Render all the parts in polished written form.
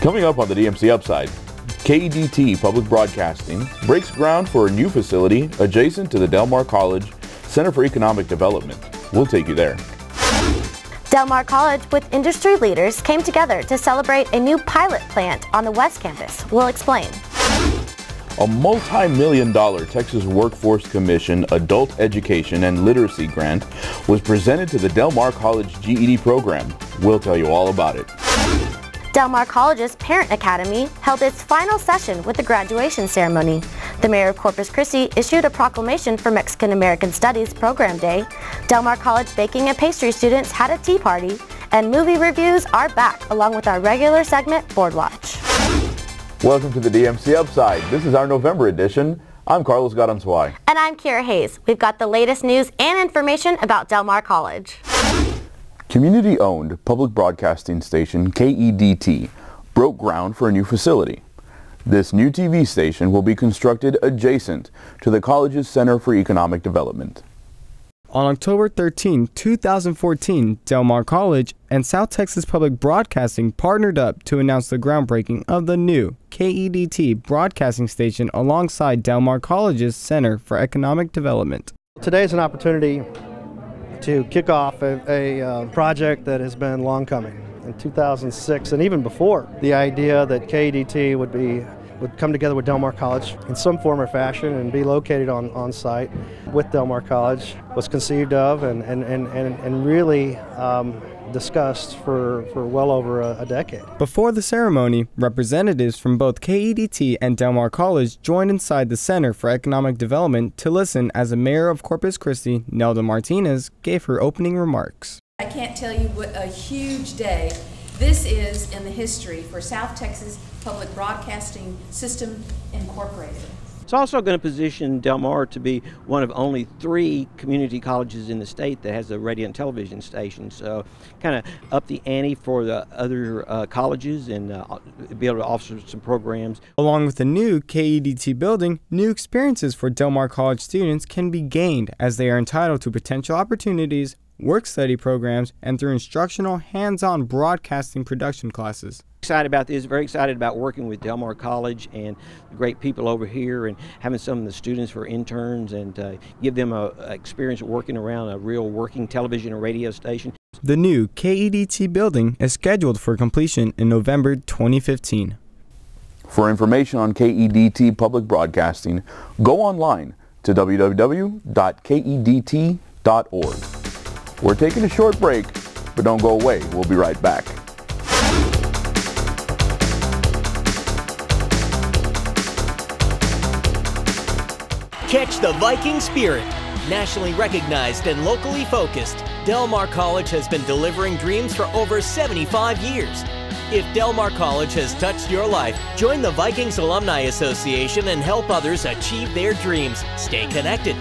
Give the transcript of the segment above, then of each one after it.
Coming up on the DMC Upside, KEDT Public Broadcasting breaks ground for a new facility adjacent to the Del Mar College Center for Economic Development. We'll take you there. Del Mar College with industry leaders came together to celebrate a new pilot plant on the West Campus. We'll explain. A multi-million-dollar Texas Workforce Commission Adult Education and Literacy Grant was presented to the Del Mar College GED program. We'll tell you all about it. Del Mar College's Parent Academy held its final session with the graduation ceremony. The mayor of Corpus Christi issued a proclamation for Mexican American Studies Program Day. Del Mar College baking and pastry students had a tea party, and movie reviews are back along with our regular segment, Board Watch. Welcome to the DMC Upside. This is our November edition. I'm Carlos Garanzuay. And I'm Kira Hayes. We've got the latest news and information about Del Mar College. Community-owned public broadcasting station KEDT broke ground for a new facility. This new TV station will be constructed adjacent to the college's Center for Economic Development. On October 13, 2014, Del Mar College and South Texas Public Broadcasting partnered up to announce the groundbreaking of the new KEDT broadcasting station alongside Del Mar College's Center for Economic Development. Today is an opportunity to kick off a project that has been long coming. In 2006 and even before, the idea that KEDT would come together with Del Mar College in some form or fashion and be located on site with Del Mar College was conceived of and really discussed for well over a decade. Before the ceremony, representatives from both KEDT and Del Mar College joined inside the Center for Economic Development to listen as the mayor of Corpus Christi, Nelda Martinez, gave her opening remarks. I can't tell you what a huge day this is in the history for South Texas Public Broadcasting System Incorporated. It's also going to position Del Mar to be one of only 3 community colleges in the state that has a radio and television station. So kind of up the ante for the other colleges and be able to offer some programs. Along with the new KEDT building, new experiences for Del Mar College students can be gained as they are entitled to potential opportunities, work-study programs, and through instructional hands-on broadcasting production classes. Excited about this, very excited about working with Del Mar College and the great people over here and having some of the students for interns and give them an experience of working around a real working television and radio station. The new KEDT building is scheduled for completion in November 2015. For information on KEDT Public Broadcasting, go online to www.kedt.org. We're taking a short break, but don't go away. We'll be right back. Catch the Viking spirit. Nationally recognized and locally focused, Del Mar College has been delivering dreams for over 75 years. If Del Mar College has touched your life, join the Vikings Alumni Association and help others achieve their dreams. Stay connected.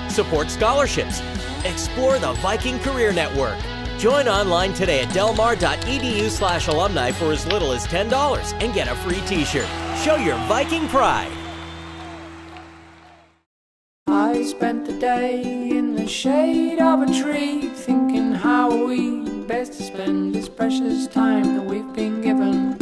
Support scholarships. Explore the Viking Career Network. Join online today at delmar.edu/alumni for as little as $10 and get a free t-shirt. Show your Viking pride. I spent the day in the shade of a tree, thinking how we best to spend this precious time that we've been given.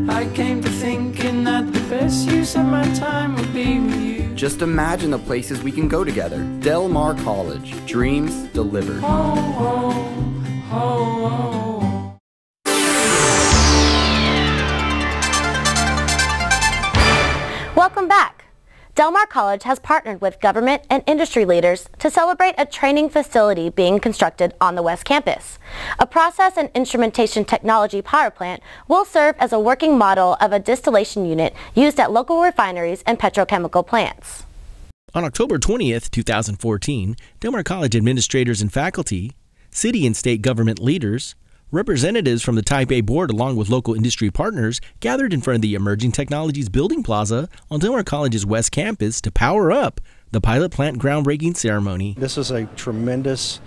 I came to thinking that the best use of my time would be with you. Just imagine the places we can go together. Del Mar College, dreams delivered. Oh, oh, oh, oh. Welcome back. Del Mar College has partnered with government and industry leaders to celebrate a training facility being constructed on the West Campus. A process and instrumentation technology power plant will serve as a working model of a distillation unit used at local refineries and petrochemical plants. On October 20th, 2014, Del Mar College administrators and faculty, city and state government leaders, representatives from the Type A board along with local industry partners gathered in front of the Emerging Technologies Building Plaza on Del Mar College's West Campus to power up the pilot plant groundbreaking ceremony. This is a tremendous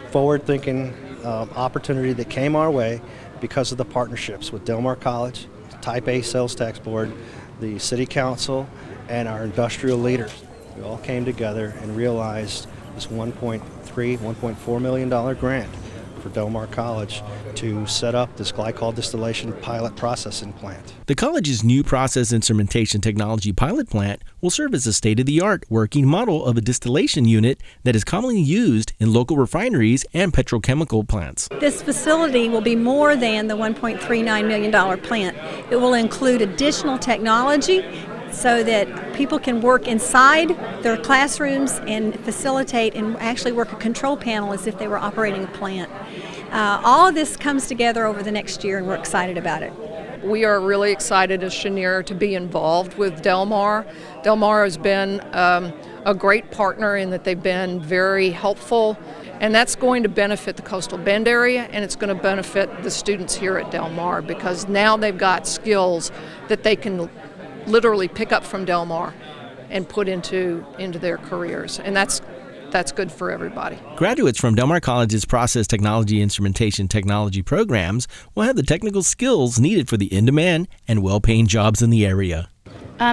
forward-thinking opportunity that came our way because of the partnerships with Del Mar College, Type A Sales Tax Board, the City Council, and our industrial leaders. we all came together and realized this $1.4 million grant for Del Mar College to set up this glycol distillation pilot processing plant. The college's new process instrumentation technology pilot plant will serve as a state-of-the-art working model of a distillation unit that is commonly used in local refineries and petrochemical plants. This facility will be more than the $1.39 million plant. It will include additional technology so that people can work inside their classrooms and facilitate and actually work a control panel as if they were operating a plant. All of this comes together over the next year, and we're excited about it. We are really excited as Chenier to be involved with Del Mar. Del Mar has been a great partner in that they've been very helpful, and that's going to benefit the Coastal Bend area, and it's going to benefit the students here at Del Mar, because now they've got skills that they can literally pick up from Del Mar and put into their careers, and that's good for everybody. Graduates from Del Mar College's Process Technology Instrumentation Technology programs will have the technical skills needed for the in-demand and well-paying jobs in the area.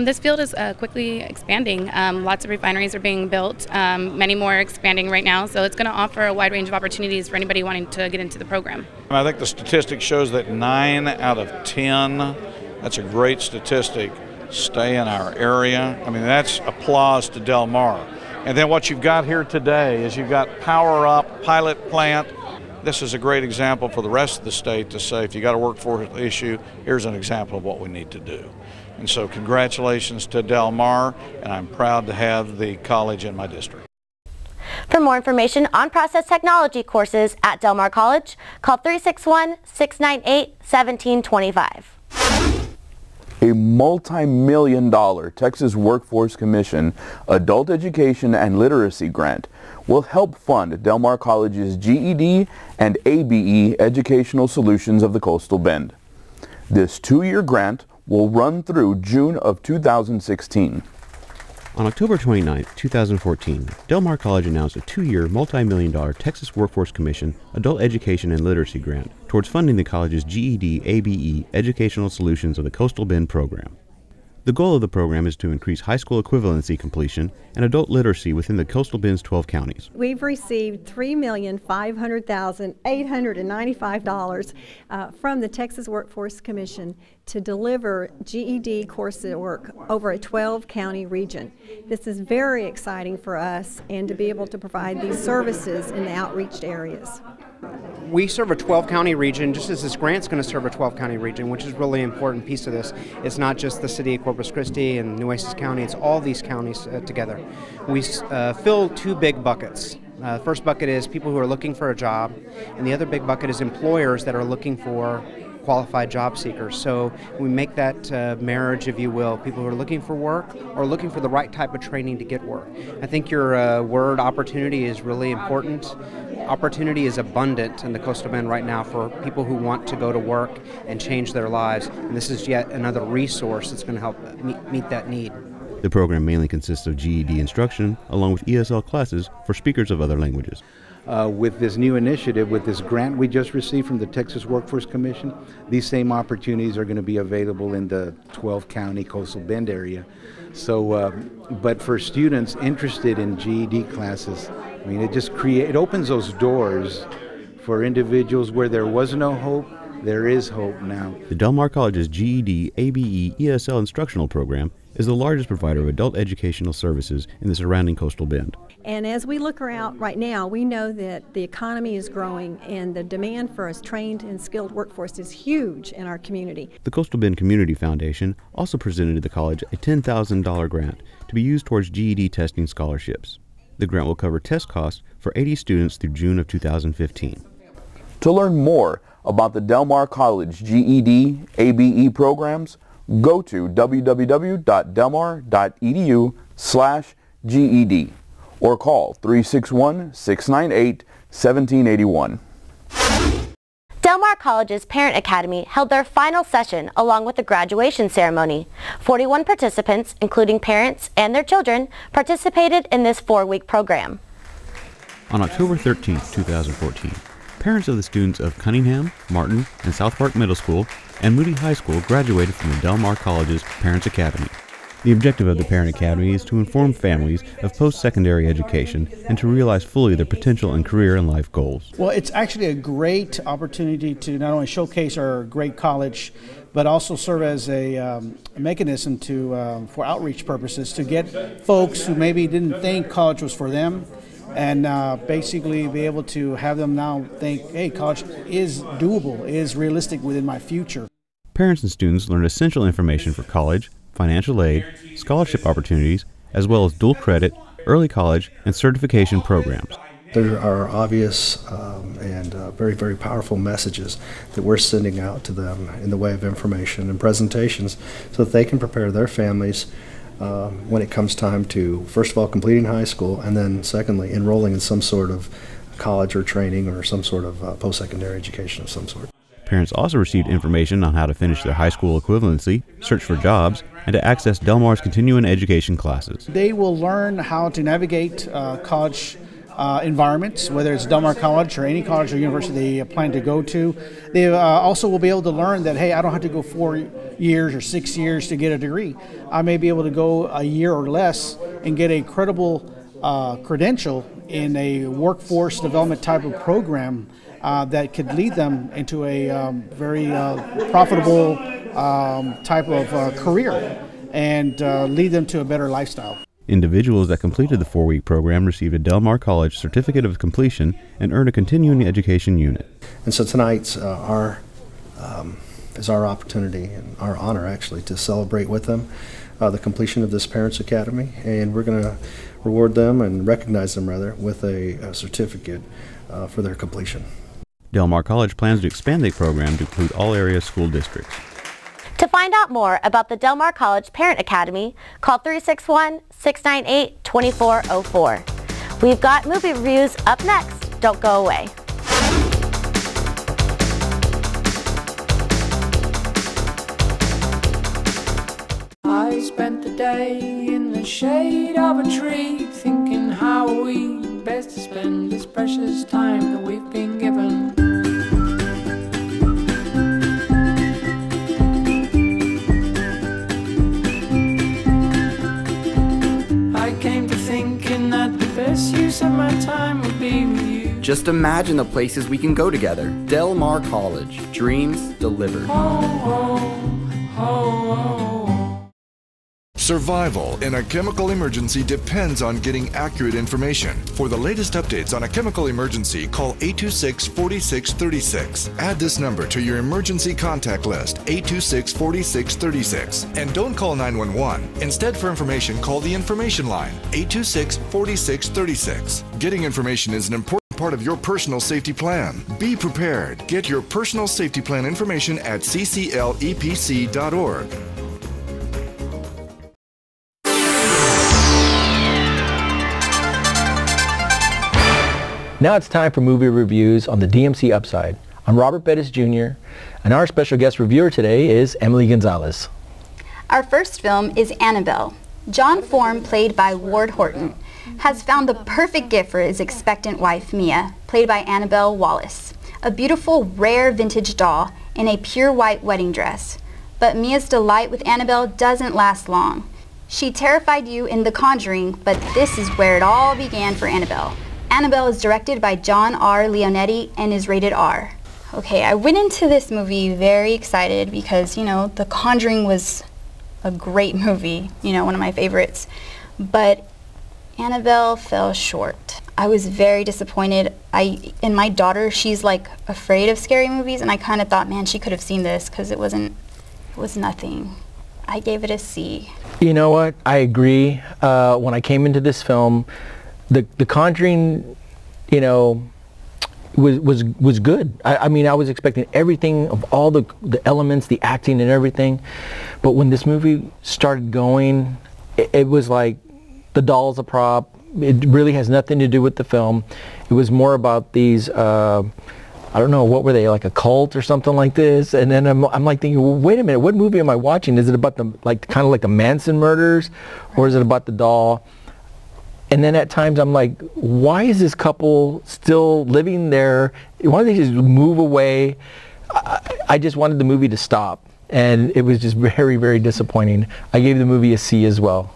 This field is quickly expanding. Lots of refineries are being built, many more expanding right now, so it's going to offer a wide range of opportunities for anybody wanting to get into the program. I think the statistic shows that 9 out of 10, that's a great statistic, stay in our area. I mean, that's applause to Del Mar. And then what you've got here today is you've got Power Up, pilot plant. This is a great example for the rest of the state to say, if you got a workforce issue, here's an example of what we need to do. And so congratulations to Del Mar, and I'm proud to have the college in my district. For more information on process technology courses at Del Mar College, call 361-698-1725. A multi-million-dollar Texas Workforce Commission Adult Education and Literacy Grant will help fund Del Mar College's GED and ABE educational solutions of the Coastal Bend. This 2-year grant will run through June of 2016. On October 29, 2014, Del Mar College announced a 2-year, multi-million-dollar Texas Workforce Commission Adult Education and Literacy Grant towards funding the college's GED, ABE educational solutions of the Coastal Bend program. The goal of the program is to increase high school equivalency completion and adult literacy within the Coastal Bend's 12 counties. We've received $3,500,895 from the Texas Workforce Commission to deliver GED coursework over a 12-county region. This is very exciting for us, and to be able to provide these services in the outreached areas. We serve a 12-county region, just as this grant's going to serve a 12-county region, which is really an important piece of this. It's not just the city of Corpus Christi and Nueces County, it's all these counties together. We fill 2 big buckets. The first bucket is people who are looking for a job, and the other big bucket is employers that are looking for qualified job seekers. So we make that marriage, if you will, people who are looking for work or looking for the right type of training to get work. I think your word opportunity is really important. Opportunity is abundant in the Coastal Bend right now for people who want to go to work and change their lives, and this is yet another resource that's going to help meet that need. The program mainly consists of GED instruction along with ESL classes for speakers of other languages. With this new initiative, with this grant we just received from the Texas Workforce Commission, these same opportunities are going to be available in the 12-county Coastal Bend area. So, but for students interested in GED classes, I mean, it opens those doors for individuals where there was no hope. There is hope now. The Del Mar College's GED, ABE, ESL instructional program is the largest provider of adult educational services in the surrounding Coastal Bend. And as we look around right now, we know that the economy is growing and the demand for a trained and skilled workforce is huge in our community. The Coastal Bend Community Foundation also presented the college a $10,000 grant to be used towards GED testing scholarships. The grant will cover test costs for 80 students through June of 2015. To learn more about the Del Mar College GED, ABE programs, go to www.delmar.edu/GED or call 361-698-1781. Del Mar College's Parent Academy held their final session along with the graduation ceremony. 41 participants, including parents and their children, participated in this 4-week program. On October 13, 2014, parents of the students of Cunningham, Martin, and South Park Middle School and Moody High School graduated from the Del Mar College's Parents Academy. The objective of the Parent Academy is to inform families of post-secondary education and to realize fully their potential in career and life goals. Well, it's actually a great opportunity to not only showcase our great college, but also serve as a mechanism to for outreach purposes to get folks who maybe didn't think college was for them, and basically be able to have them now think, hey, college is doable, is realistic within my future. Parents and students learn essential information for college, financial aid, scholarship opportunities, as well as dual credit, early college, and certification programs. There are obvious and very, very powerful messages that we're sending out to them in the way of information and presentations so that they can prepare their families when it comes time to, first of all, completing high school, and then secondly, enrolling in some sort of college or training or some sort of post-secondary education of some sort. Parents also received information on how to finish their high school equivalency, search for jobs, and to access Del Mar's continuing education classes. They will learn how to navigate college environments, whether it's Del Mar College or any college or university they plan to go to. They also will be able to learn that, hey, I don't have to go 4 years or 6 years to get a degree. I may be able to go a year or less and get a credible credential in a workforce development type of program that could lead them into a very profitable type of career and lead them to a better lifestyle. Individuals that completed the 4-week program received a Del Mar College Certificate of Completion and earned a continuing education unit. And so tonight's is our opportunity and our honor, actually, to celebrate with them the completion of this Parents Academy, and we're going to reward them and recognize them, rather, with a certificate for their completion. Del Mar College plans to expand the program to include all area school districts. To find out more about the Del Mar College Parent Academy, call 361-698-2404. We've got movie reviews up next. Don't go away. I spent the day in the shade of a tree, thinking how we best to spend this precious time that we've been given. I came to thinking that the best use of my time would be with you. Just imagine the places we can go together. Del Mar College, dreams delivered. Survival in a chemical emergency depends on getting accurate information. For the latest updates on a chemical emergency, call 826-4636. Add this number to your emergency contact list, 826-4636. And don't call 911. Instead, for information, call the information line, 826-4636. Getting information is an important part of your personal safety plan. Be prepared. Get your personal safety plan information at cclepc.org. Now it's time for movie reviews on the DMC Upside. I'm Robert Bettis Jr., and our special guest reviewer today is Emily Gonzalez. Our first film is Annabelle. John Form, played by Ward Horton, has found the perfect gift for his expectant wife, Mia, played by Annabelle Wallace, a beautiful, rare vintage doll in a pure white wedding dress. But Mia's delight with Annabelle doesn't last long. She terrified you in The Conjuring, but this is where it all began for Annabelle. Annabelle is directed by John R. Leonetti and is rated R. Okay, I went into this movie very excited because, you know, The Conjuring was a great movie, you know, one of my favorites. But Annabelle fell short. I was very disappointed. And my daughter, she's like afraid of scary movies, and I kind of thought, man, she could have seen this because it was nothing. I gave it a C. You know what? I agree. When I came into this film, The Conjuring, you know, was good. I mean, I was expecting everything of all the elements, the acting and everything. But when this movie started going, it was like the doll's a prop. It really has nothing to do with the film. It was more about these, I don't know, what were they, like a cult or something like this? And then I'm like thinking, well, wait a minute, what movie am I watching? Is it about the, like, kind of like the Manson murders, or is it about the doll? And then at times I'm like, why is this couple still living there? Why don't they just move away? I just wanted the movie to stop. and it was just very, very disappointing. I gave the movie a C as well.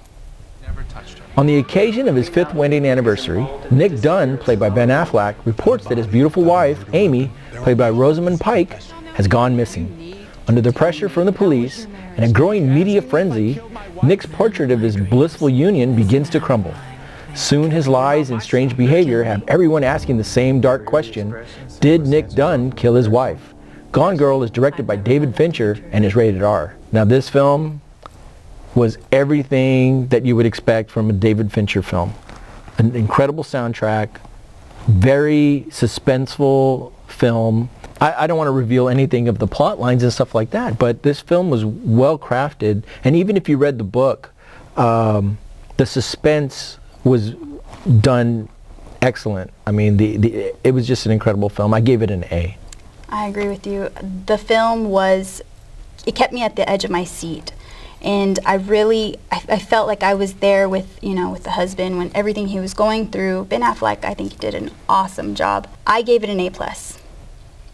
On the occasion of his 5th wedding anniversary, Nick Dunn, played by Ben Affleck, reports that his beautiful wife, Amy, played by Rosamund Pike, has gone missing. Under the pressure from the police and a growing media frenzy, Nick's portrait of his blissful union begins to crumble. Soon his lies and strange behavior have everyone asking the same dark question: did Nick Dunn kill his wife? Gone Girl is directed by David Fincher and is rated R. Now this film was everything that you would expect from a David Fincher film. An incredible soundtrack, very suspenseful film. I don't want to reveal anything of the plot lines and stuff like that, but this film was well crafted, and even if you read the book, the suspense was done excellent. I mean, it was just an incredible film. I gave it an A. I agree with you. The film it kept me at the edge of my seat. And I felt like I was there with, with the husband when everything he was going through. Ben Affleck, I think he did an awesome job. I gave it an A+.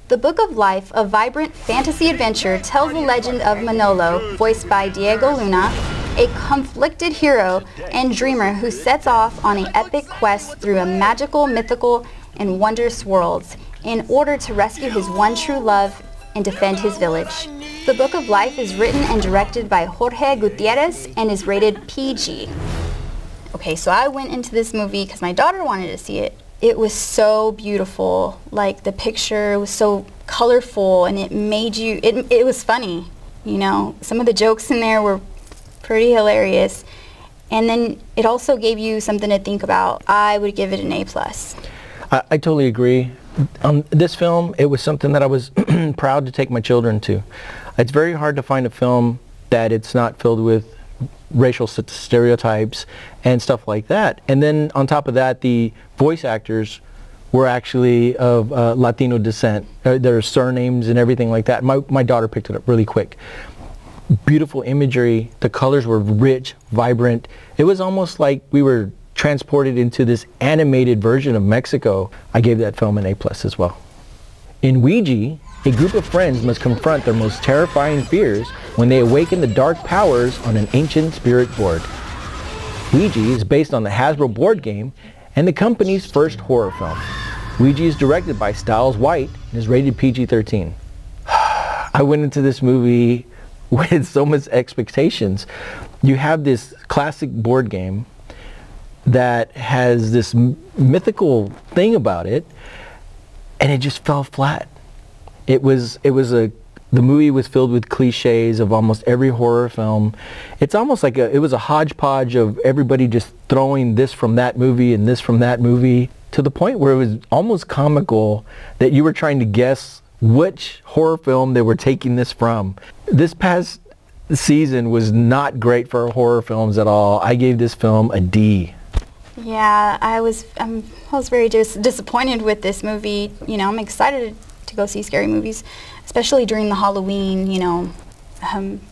The Book of Life, a vibrant fantasy adventure, tells the legend of Manolo, voiced by Diego Luna, a conflicted hero and dreamer who sets off on an epic quest through a magical, mythical, and wondrous worlds in order to rescue his one true love and defend his village. The Book of Life is written and directed by Jorge Gutierrez and is rated PG. Okay, so I went into this movie because my daughter wanted to see it. It was so beautiful. Like, the picture was so colorful, and it made you, it was funny, Some of the jokes in there were pretty hilarious. And then it also gave you something to think about. I would give it an A+. I totally agree. This film, it was something that I was proud to take my children to. It's very hard to find a film that it's not filled with racial stereotypes and stuff like that. And then on top of that, the voice actors were actually of Latino descent. Their surnames and everything like that. My daughter picked it up really quick. Beautiful imagery. The colors were rich, vibrant. It was almost like we were transported into this animated version of Mexico. I gave that film an A+ as well. In Ouija, a group of friends must confront their most terrifying fears when they awaken the dark powers on an ancient spirit board. Ouija is based on the Hasbro board game and the company's first horror film. Ouija is directed by Styles White and is rated PG-13. I went into this movie with so much expectations. You have this classic board game that has this mythical thing about it, and it just fell flat. The movie was filled with cliches of almost every horror film. It's almost like it was a hodgepodge of everybody just throwing this from that movie and this from that movie, to the point where it was almost comical that you were trying to guess which horror film they were taking this from. This past season was not great for horror films at all. I gave this film a D. Yeah, I was very disappointed with this movie. I'm excited to go see scary movies, especially during the Halloween,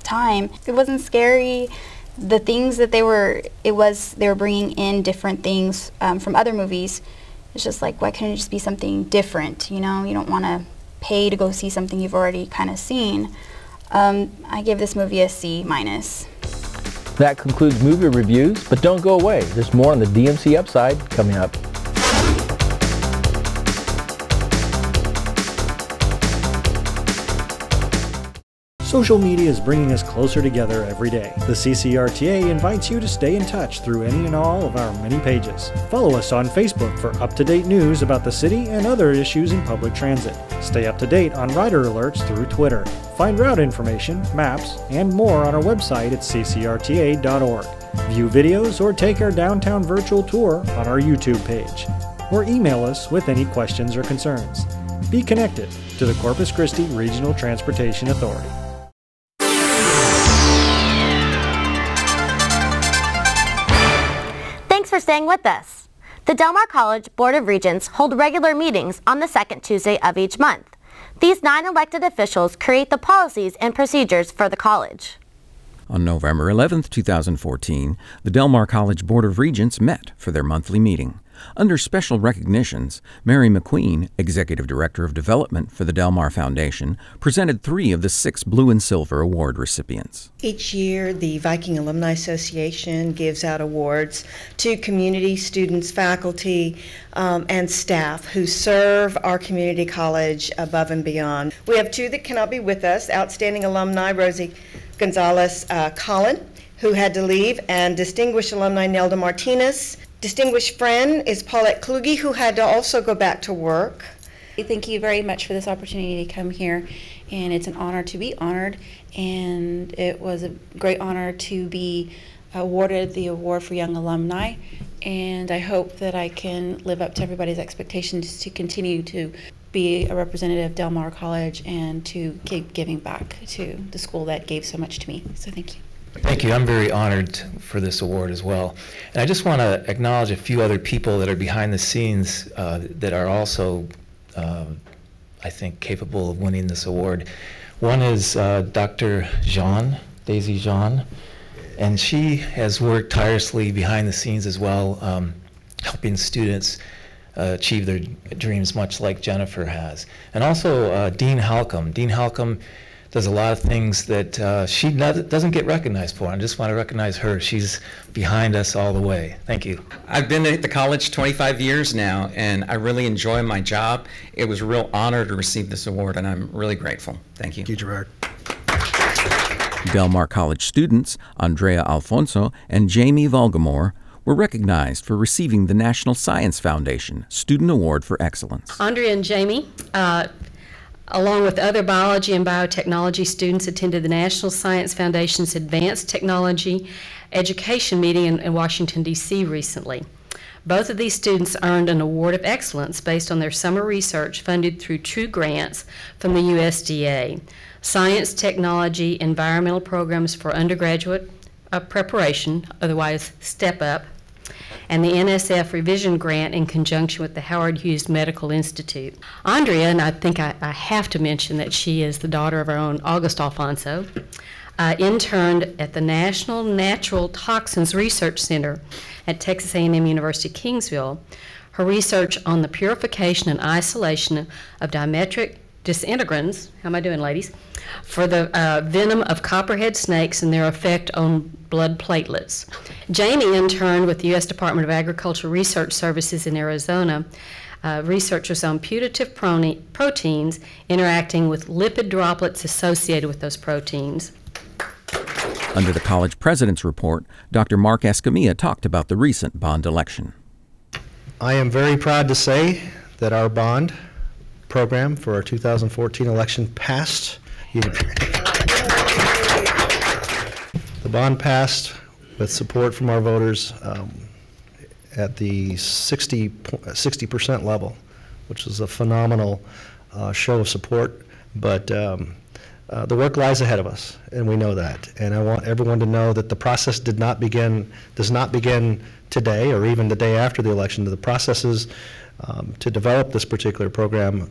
time. It wasn't scary. The things that they were bringing in different things from other movies. It's just like, why couldn't it just be something different? You don't want to pay to go see something you've already kind of seen. I give this movie a C-. That concludes movie reviews, but don't go away. There's more on the DMC Upside coming up. Social media is bringing us closer together every day. The CCRTA invites you to stay in touch through any and all of our many pages. Follow us on Facebook for up-to-date news about the city and other issues in public transit. Stay up to date on rider alerts through Twitter. Find route information, maps, and more on our website at ccrta.org. View videos or take our downtown virtual tour on our YouTube page. Or email us with any questions or concerns. Be connected to the Corpus Christi Regional Transportation Authority. Thanks for staying with us. The Del Mar College Board of Regents hold regular meetings on the second Tuesday of each month. These 9 elected officials create the policies and procedures for the college. On November 11, 2014, the Del Mar College Board of Regents met for their monthly meeting. Under special recognitions, Mary McQueen, Executive Director of Development for the Del Mar Foundation, presented 3 of the 6 Blue and Silver Award recipients. Each year, the Viking Alumni Association gives out awards to community students, faculty, and staff who serve our community college above and beyond. We have 2 that cannot be with us, outstanding alumni Rosie Gonzalez Collin, who had to leave, and distinguished alumni Nelda Martinez. Distinguished friend is Paulette Kluge, who had to also go back to work. Thank you very much for this opportunity to come here, and it's an honor to be honored, and it was a great honor to be awarded the award for Young Alumni, and I hope that I can live up to everybody's expectations to continue to be a representative of Del Mar College and to keep giving back to the school that gave so much to me. So thank you. Thank you. I'm very honored for this award as well. And I just want to acknowledge a few other people that are behind the scenes that are also, I think, capable of winning this award. One is Dr. Jean, Daisy Jean, and she has worked tirelessly behind the scenes as well, helping students achieve their dreams, much like Jennifer has. And also Dean Halcomb. Dean Halcomb does a lot of things that she doesn't get recognized for. I just want to recognize her. She's behind us all the way. Thank you. I've been at the college 25 years now, and I really enjoy my job. It was a real honor to receive this award, and I'm really grateful. Thank you. Thank you, Gerard. Del Mar College students Andrea Alfonso and Jamie Volgamore were recognized for receiving the National Science Foundation Student Award for Excellence. Andrea and Jamie, along with other biology and biotechnology students, attended the National Science Foundation's Advanced Technology Education meeting in Washington, D.C. recently. Both of these students earned an Award of Excellence based on their summer research funded through True Grants from the USDA, Science, Technology, Environmental Programs for Undergraduate Preparation, otherwise STEP UP, and the NSF Revision Grant in conjunction with the Howard Hughes Medical Institute. Andrea, and I think I have to mention that she is the daughter of our own August Alfonso, interned at the National Natural Toxins Research Center at Texas A&M University Kingsville. Her research on the purification and isolation of dimetric disintegrants, how am I doing, ladies, for the venom of copperhead snakes and their effect on blood platelets. Jamie interned with the U.S. Department of Agricultural Research Services in Arizona, researchers on putative proteins interacting with lipid droplets associated with those proteins. Under the college president's report, Dr. Mark Escamilla talked about the recent bond election. I am very proud to say that our bond program for our 2014 election passed. The bond passed with support from our voters at the 60% level, which is a phenomenal show of support. But the work lies ahead of us, and we know that. And I want everyone to know that the process does not begin today or even the day after the election. The processes to develop this particular program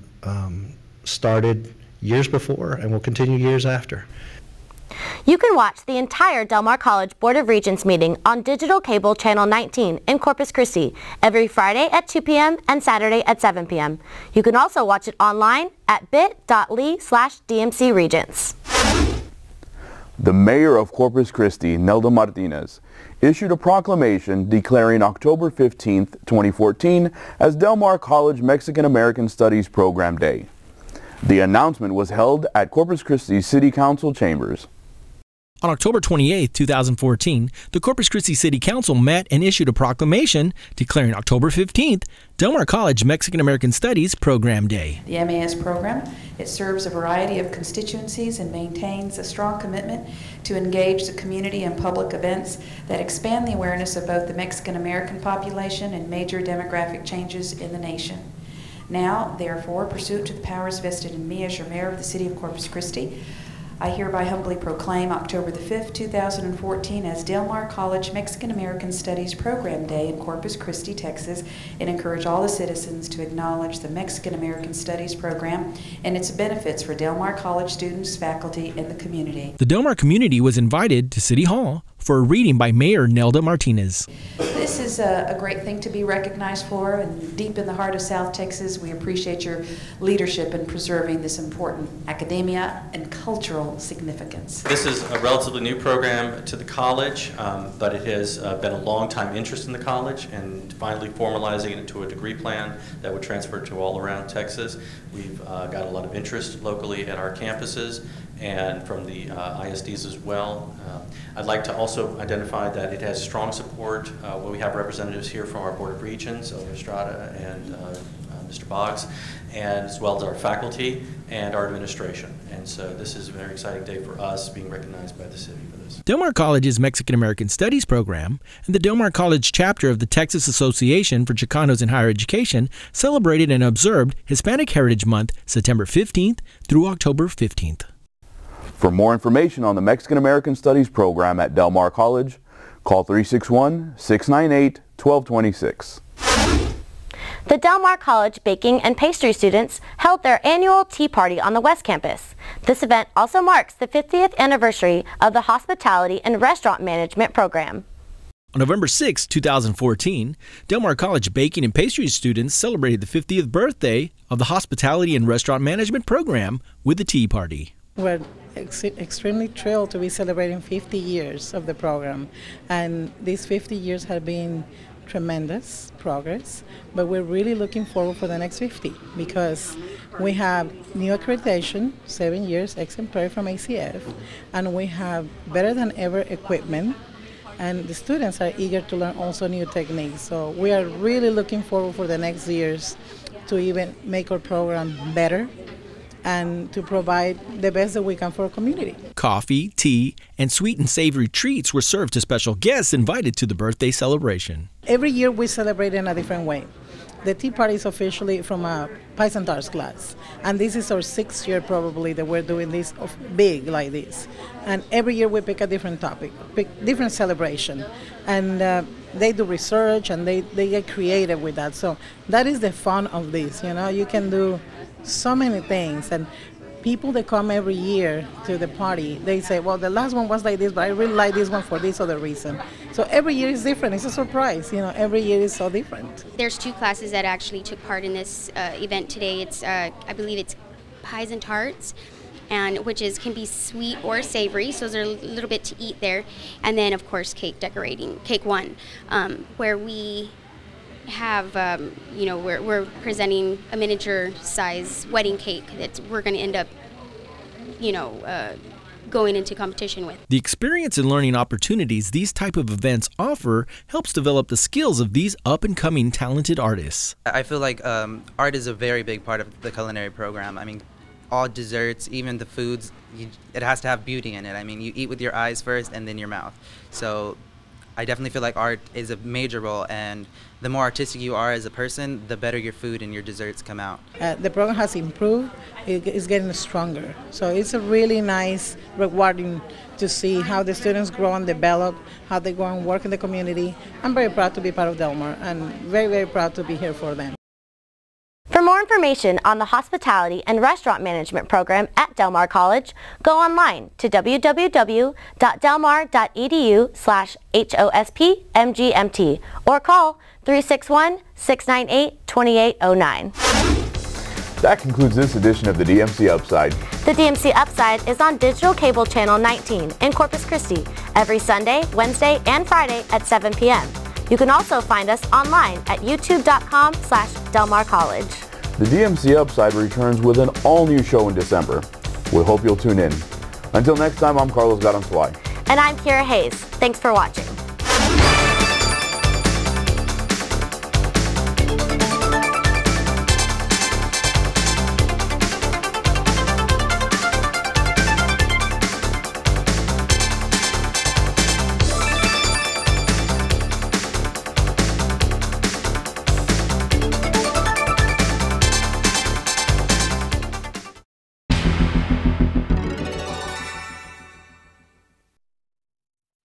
started years before and will continue years after. You can watch the entire Del Mar College Board of Regents meeting on digital cable channel 19 in Corpus Christi every Friday at 2 p.m. and Saturday at 7 p.m. You can also watch it online at bit.ly/DMC Regents. The mayor of Corpus Christi, Nelda Martinez, issued a proclamation declaring October 15, 2014 as Del Mar College Mexican-American Studies Program Day. The announcement was held at Corpus Christi City Council chambers. On October 28, 2014, the Corpus Christi City Council met and issued a proclamation declaring October 15th Del Mar College Mexican-American Studies Program Day. The MAS program, it serves a variety of constituencies and maintains a strong commitment to engage the community in public events that expand the awareness of both the Mexican-American population and major demographic changes in the nation. Now, therefore, pursuant to the powers vested in me as your mayor of the city of Corpus Christi, I hereby humbly proclaim October the 5th, 2014 as Del Mar College Mexican-American Studies Program Day in Corpus Christi, Texas, and encourage all the citizens to acknowledge the Mexican-American Studies program and its benefits for Del Mar College students, faculty, and the community. The Del Mar community was invited to City Hall for a reading by Mayor Nelda Martinez. This this is a great thing to be recognized for, and deep in the heart of South Texas, we appreciate your leadership in preserving this important academia and cultural significance. This is a relatively new program to the college, but it has been a long-time interest in the college, and finally formalizing it into a degree plan that would transfer to all around Texas. We've got a lot of interest locally at our campuses and from the ISDs as well. I'd like to also identify that it has strong support. We have representatives here from our Board of Regents, Elder Estrada and Mr. Boggs, and as well as our faculty and our administration. And so this is a very exciting day for us, being recognized by the city for this. Del Mar College's Mexican American Studies program and the Del Mar College chapter of the Texas Association for Chicanos in Higher Education celebrated and observed Hispanic Heritage Month September 15th through October 15th. For more information on the Mexican American Studies program at Del Mar College, call 361-698-1226. The Del Mar College baking and pastry students held their annual Tea Party on the West Campus. This event also marks the 50th anniversary of the Hospitality and Restaurant Management program. On November 6, 2014, Del Mar College baking and pastry students celebrated the 50th birthday of the Hospitality and Restaurant Management program with the Tea Party. We're extremely thrilled to be celebrating 50 years of the program, and these 50 years have been tremendous progress, but we're really looking forward for the next 50 because we have new accreditation, 7 years exemplary from ACF, and we have better than ever equipment, and the students are eager to learn also new techniques. So we are really looking forward for the next years to even make our program better and to provide the best that we can for our community. Coffee, tea, and sweet and savory treats were served to special guests invited to the birthday celebration. Every year we celebrate in a different way. The Tea Party is officially from a Pies and Tars class, and this is our 6th year probably that we're doing this big like this. And every year we pick a different topic, pick different celebration, and they do research and they get creative with that. So that is the fun of this, you know. You can do so many things, and people that come every year to the party, they say, well, the last one was like this, but I really like this one for this other reason. So every year is different. It's a surprise, you know, every year is so different. There's 2 classes that actually took part in this event today. It's, I believe it's Pies and Tarts, and which can be sweet or savory, so there's a little bit to eat there. And then, of course, cake decorating, cake 1, where we have, you know, we're presenting a miniature size wedding cake that we're going to end up, you know, going into competition with. The experience and learning opportunities these type of events offer helps develop the skills of these up-and-coming talented artists. I feel like art is a very big part of the culinary program. I mean, all desserts, even the foods, it has to have beauty in it. I mean, you eat with your eyes first and then your mouth. So I definitely feel like art is a major role, and the more artistic you are as a person, the better your food and your desserts come out. The program has improved. It's getting stronger. So it's a really nice, rewarding to see how the students grow and develop, how they go and work in the community. I'm very proud to be part of Del Mar and very, very proud to be here for them. For more information on the Hospitality and Restaurant Management program at Del Mar College, go online to www.delmar.edu/HOSPMGMT or call 361-698-2809. That concludes this edition of the DMC Upside. The DMC Upside is on digital cable channel 19 in Corpus Christi every Sunday, Wednesday, and Friday at 7 p.m. You can also find us online at youtube.com/DelMarCollege. The DMC Upside returns with an all-new show in December. We hope you'll tune in. Until next time, I'm Carlos Garanzuay. And I'm Kira Hayes. Thanks for watching.